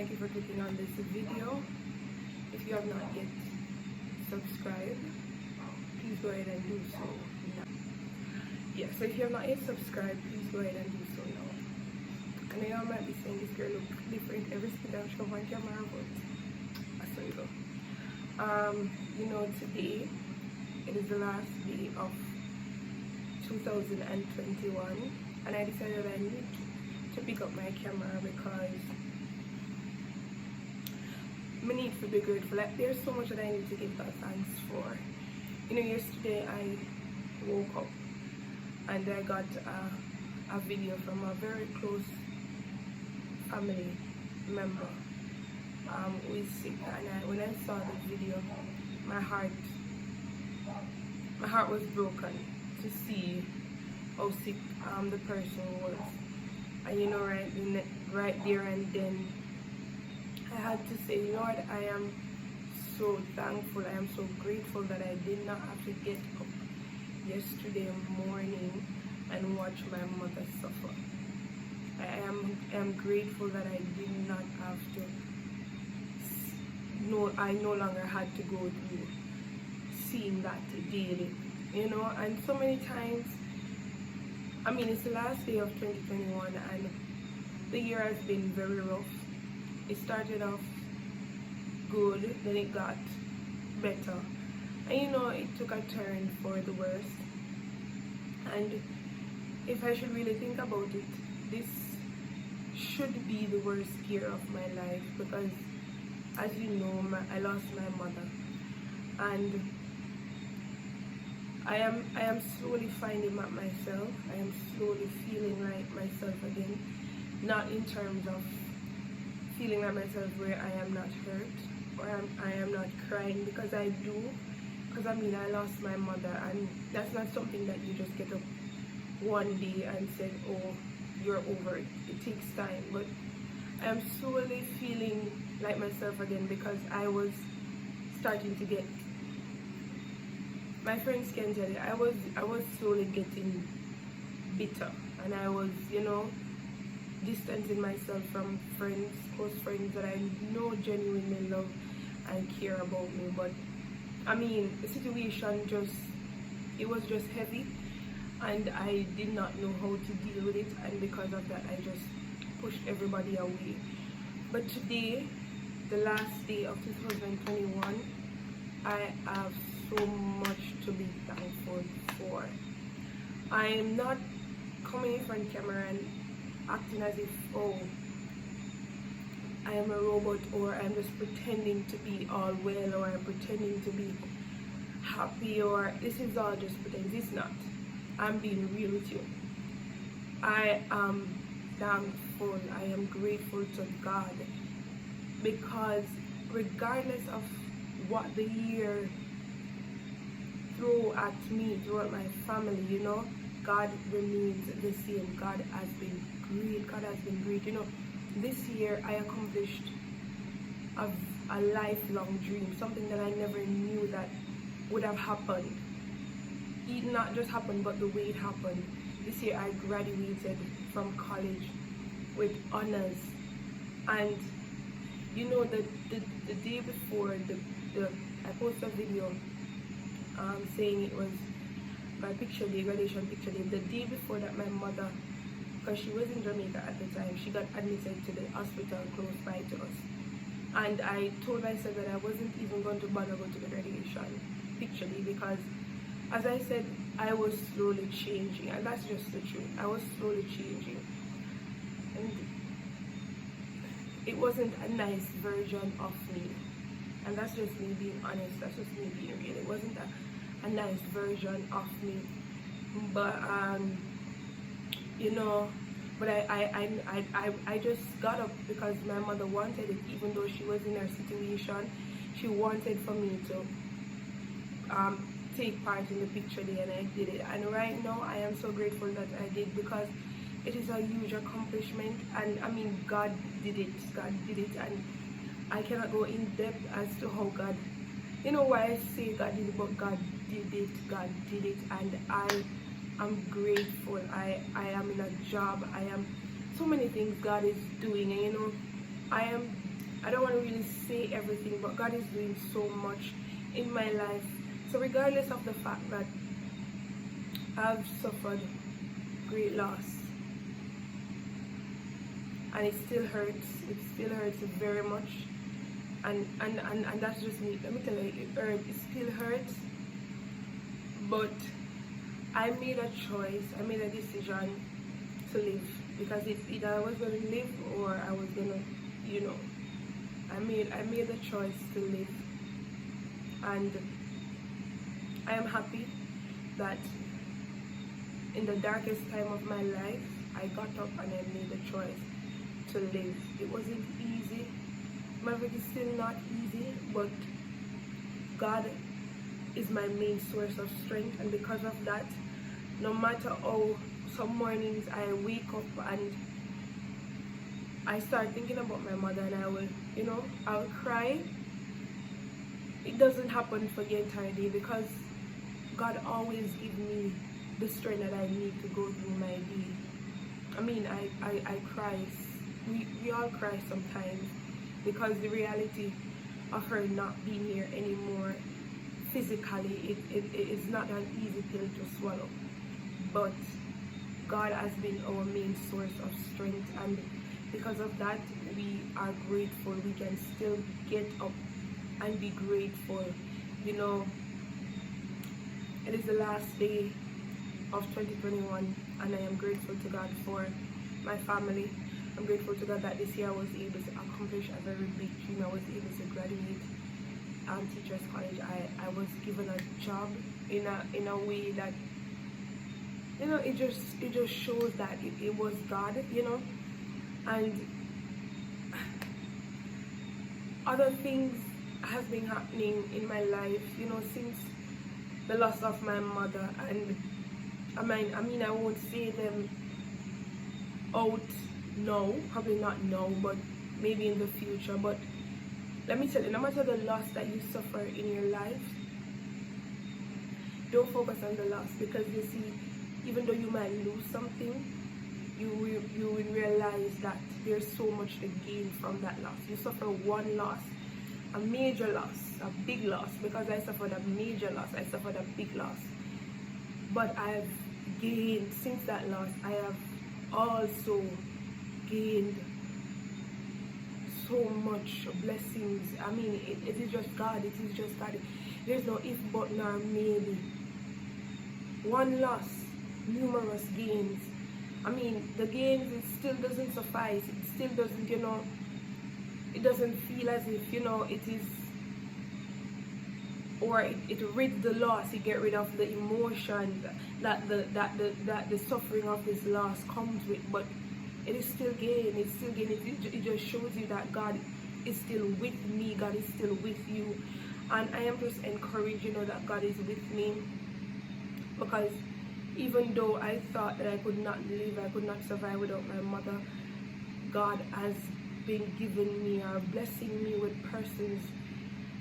Thank you for clicking on this video. If you have not yet subscribed, please go ahead and do so now. Yeah, so if you have not yet subscribed, please go ahead and do so now. I know y'all might be saying this girl look different every single time she comes on camera, but I saw you go. Today it is the last day of 2021, and I decided I need to pick up my camera because I need to be grateful. Like, there's so much that I need to give God thanks for. Yesterday I woke up and I got a video from a very close family member who is sick, and when I saw the video, my heart was broken to see how sick the person was. And right there and then I had to say, Lord, I am so thankful, I am so grateful that I did not have to get up yesterday morning and watch my mother suffer. I am grateful that I did not have to, I no longer had to go through seeing that daily, and so many times, it's the last day of 2021 and the year has been very rough. It started off good, then it got better, and it took a turn for the worse. And if I should really think about it, this should be the worst year of my life because, as you know, I lost my mother, and I am slowly finding myself. I am slowly feeling like myself again, not in terms of feeling like myself where I am not hurt or I am not crying, because I do, because I lost my mother, and that's not something that you just get up one day and say, oh, you're over it. It takes time. But I am slowly feeling like myself again because I was starting to get, my friends can tell you, I was slowly getting bitter, and I was distancing myself from friends, close friends that I know genuinely love and care about me. But the situation it was just heavy, and I did not know how to deal with it, and because of that I just pushed everybody away. But today, the last day of 2021, I have so much to be thankful for. I am not coming in front of camera and acting as if, oh, I am a robot, or I'm just pretending to be all well, or I'm pretending to be happy, or this is all just pretend. It's not. I'm being real with you. I am thankful. I am grateful to God, because regardless of what the year threw at me, threw at my family, God remains the same. God has been great. God has been great. This year I accomplished a lifelong dream, something that I never knew that would have happened. It not just happened, but the way it happened. This year I graduated from college with honors, and the day before I posted a video saying it was my picture day, graduation picture day. The day before that, my mother, because she was in Jamaica at the time, she got admitted to the hospital close by to us, and I told myself that I wasn't even going to bother go to the graduation picture day because, as I said, I was slowly changing, and that's just the truth. I was slowly changing, and it wasn't a nice version of me, and that's just me being honest. That's just me being real. It wasn't a nice version of me, but but I just got up because my mother wanted it. Even though she was in her situation, she wanted for me to take part in the picture day, and I did it. And right now I am so grateful that I did, because it is a huge accomplishment, and God did it. God did it, and I cannot go in depth as to how God, why I say God did it, but God did it. God did it, and I am grateful. I am in a job. I am so many things God is doing, and I am I don't want to really say everything, but God is doing so much in my life. So regardless of the fact that I've suffered great loss, and it still hurts very much, and that's just me. Let me tell you, it still hurts, but I made a choice, I made a decision to live, because it's either I was going to live or I was going to, you know, I made the choice to live. And I am happy that in the darkest time of my life, I got up and I made the choice to live. It wasn't easy. Maverick is still not easy, but God is my main source of strength, and because of that, no matter how some mornings I wake up and I start thinking about my mother and I will, you know, I'll cry. It doesn't happen for the entire day, because God always gives me the strength that I need to go through my day. I mean, I cry. We all cry sometimes, because the reality of her not being here anymore physically, it is not an easy pill to swallow. But God has been our main source of strength, and because of that, we are grateful. We can still get up and be grateful. You know, it is the last day of 2021, and I am grateful to God for my family. I'm grateful to God that this year I was able to accomplish a very big dream. I was able to graduate Teachers College. I was given a job in a way that, you know, it just shows that it was God, you know. And other things have been happening in my life, you know, since the loss of my mother. And I mean I won't say them out now, probably not now, but maybe in the future. But let me tell you, no matter the loss that you suffer in your life, don't focus on the loss, because you see, even though you might lose something, you will realize that there's so much to gain from that loss. You suffer one loss, a major loss, a big loss, because I suffered a major loss, I suffered a big loss. But I've gained, since that loss, I have also gained so much blessings. I mean, it is just God, it is just God. There's no if, but, nor maybe. One loss, numerous gains. I mean, the gains, it still doesn't suffice. It still doesn't, you know, it doesn't feel as if, you know, it is, or it rids the loss. It get rid of the emotion that the suffering of this loss comes with. But it is still gain. It's still gain. It just shows you that God is still with me. God is still with you, and I am just encouraged, you know, that God is with me, because even though I thought that I could not live, I could not survive without my mother, God has been giving me or blessing me with persons,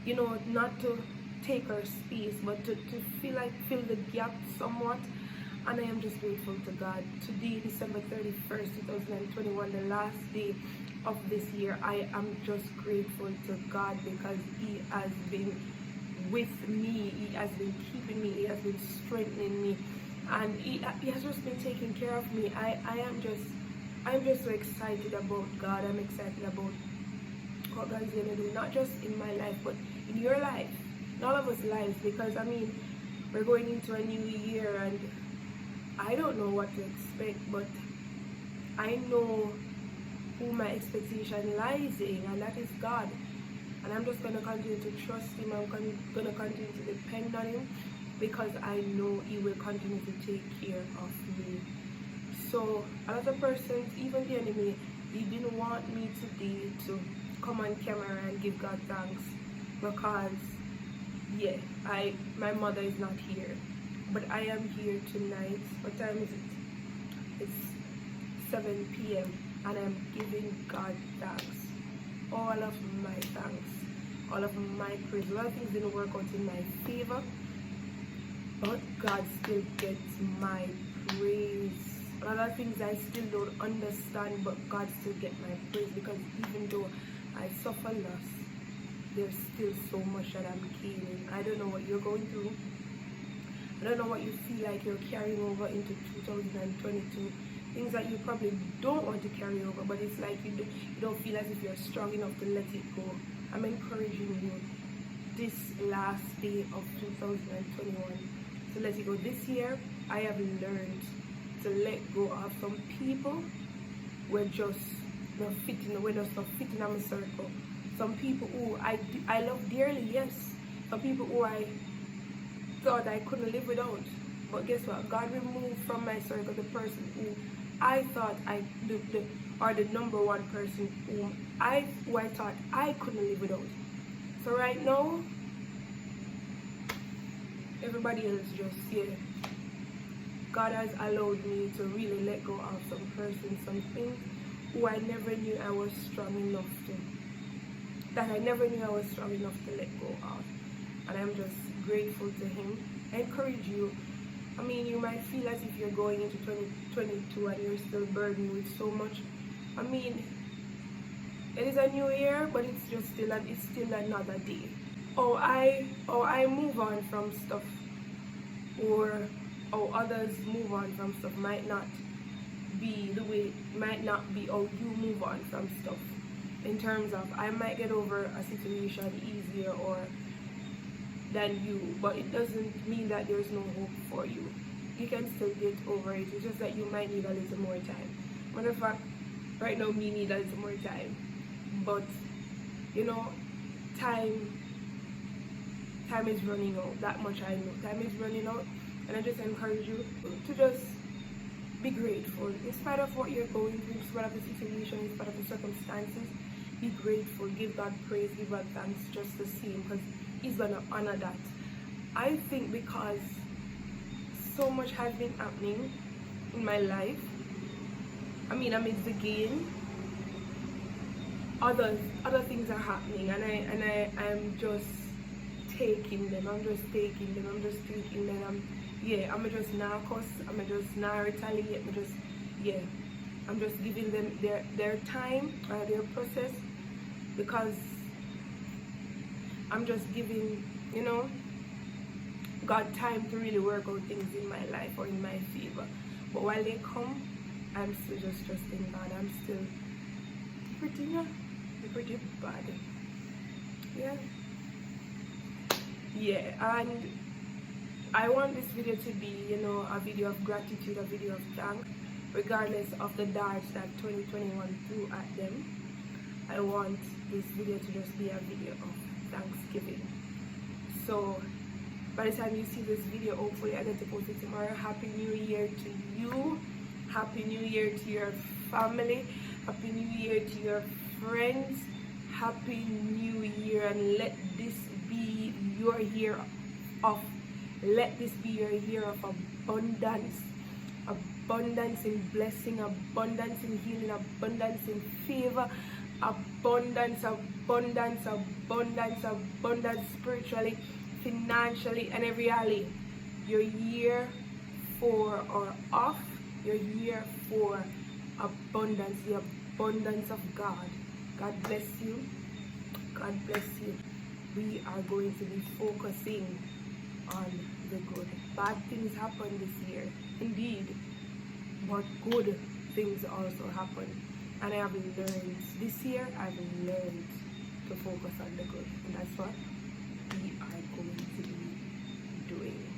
you know, not to take her space, but to fill the gap somewhat. And I am just grateful to God. Today, December 31st, 2021, the last day of this year, I am just grateful to God, because He has been with me. He has been keeping me. He has been strengthening me. And he has just been taking care of me. I'm just so excited about God. I'm excited about what God is going to do, not just in my life, but in your life, in all of us lives. Because I mean, we're going into a new year, and I don't know what to expect, but I know who my expectation lies in, and that is God. And I'm just going to continue to trust Him. I'm going to continue to depend on Him, because I know He will continue to take care of me. So a lot of persons, even the enemy, he didn't want me today to come on camera and give God thanks, because yeah, my mother is not here, but I am here tonight. What time is it? It's 7 p.m. and I'm giving God thanks, all of my thanks, all of my praise. A lot of things didn't work out in my favor, but God still gets my praise. A lot of things I still don't understand, but God still gets my praise, because even though I suffer loss, there's still so much that I'm gaining. I don't know what you're going through. I don't know what you feel like you're carrying over into 2022. Things that you probably don't want to carry over, but it's like you don't feel as if you're strong enough to let it go. I'm encouraging you this last day of 2021 to let it go. This year, I have learned to let go of some people. We're just not fitting, we're just not fitting in my circle. Some people who I love dearly, yes. Some people who I thought I couldn't live without. But guess what? God removed from my circle the person who I thought the number one person who I thought I couldn't live without. So right now, everybody else just, yeah. God has allowed me to really let go of some persons, some things who I never knew I was strong enough to. That I never knew I was strong enough to let go of. And I'm just grateful to Him. I encourage you. I mean, you might feel as if you're going into 2022 and you're still burdened with so much. I mean, it is a new year, but it's still another day. I move on from stuff, or others move on from stuff might not be how you move on from stuff. In terms of, I might get over a situation easier or than you, but it doesn't mean that there's no hope for you. You can still get over it. It's just that you might need a little more time. Matter of fact, right now me need a little more time. But you know, time is running out. That much I know. Time is running out, and I just encourage you to just be grateful in spite of what you're going through, in spite of the situation, in spite of the circumstances. Be grateful. Give God praise. Give God thanks just the same, because He's gonna honor that. I think because so much has been happening in my life. I mean, amidst the gain, other things are happening, and I'm just taking them. I'm just taking them. I'm just taking them. I'm just not cuss. I'm just not retaliate. I'm just giving them their time, their process, because I'm just giving, God time to really work out things in my life or in my favor. But while they come, I'm still just trusting God. I'm still pretty bad. Yeah, and I want this video to be, a video of gratitude, a video of thanks, regardless of the darts that 2021 threw at them. I want this video to just be a video of Thanksgiving. So by the time you see this video, hopefully I get to post it tomorrow. Happy New Year to you. Happy New Year to your family. Happy New Year to your friends. Happy New Year, and let this be your year of abundance. Abundance in blessing, abundance in healing, abundance in favor, abundance spiritually, financially, and every alley. Your year for your year for abundance, the abundance of God. God bless you. God bless you. We are going to be focusing on the good. Bad things happen this year, indeed, but good things also happen. And I have learned this year, I've learned to focus on the good, and that's what we are going to be doing.